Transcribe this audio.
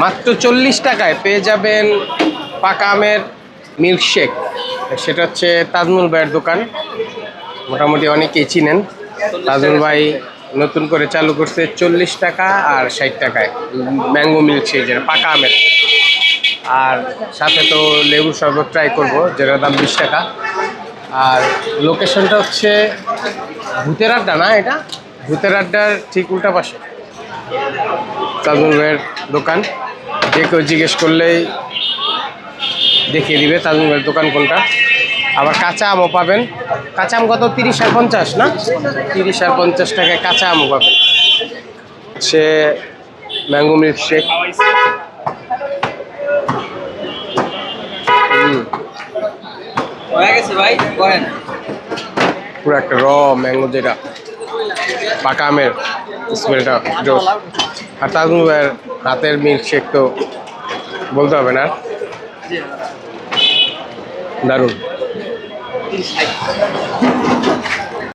মাত্র 40 টাকায় পেয়ে যাবেন পাকা আমের মিল্কশেক। সেটা হচ্ছে তাজমুল ভাইয়ের দোকান, মোটামুটি অনেকেই চিনেন। তাজমুল ভাই নতুন করে চালু করছে 40 টাকা আর 60 টাকায় ম্যাঙ্গো মিল্কশেক, যেটা পাকা আমের। আর সাথে তো লেবুর শরবত ট্রাই করবো, যেটার দাম 20 টাকা। আর লোকেশনটা হচ্ছে ভূতের আড্ডা, না এটা ভূতের আড্ডার ঠিক উল্টা পাশে তাজমুল ভাইয়ের দোকান। যে কেউ জিজ্ঞেস করলেই দেখিয়ে দিবে তাজমুল ভাইয়ের দোকান কোনটা। আবার কাঁচা আমও পাবেন। কাঁচা আম কত? 30 আর 50 না? 30 আর 50 টাকায় কাঁচা আমও পাবেন। সে ম্যাঙ্গো মিল্কশেক। পুরো একটা র ম্যাঙ্গো, যেটা পাকা আমের স্মেলটা জোস। আর তাজমুল ভাইয়ের হাতের মিল্কশেক তো বলতে হবে না, দারুণ।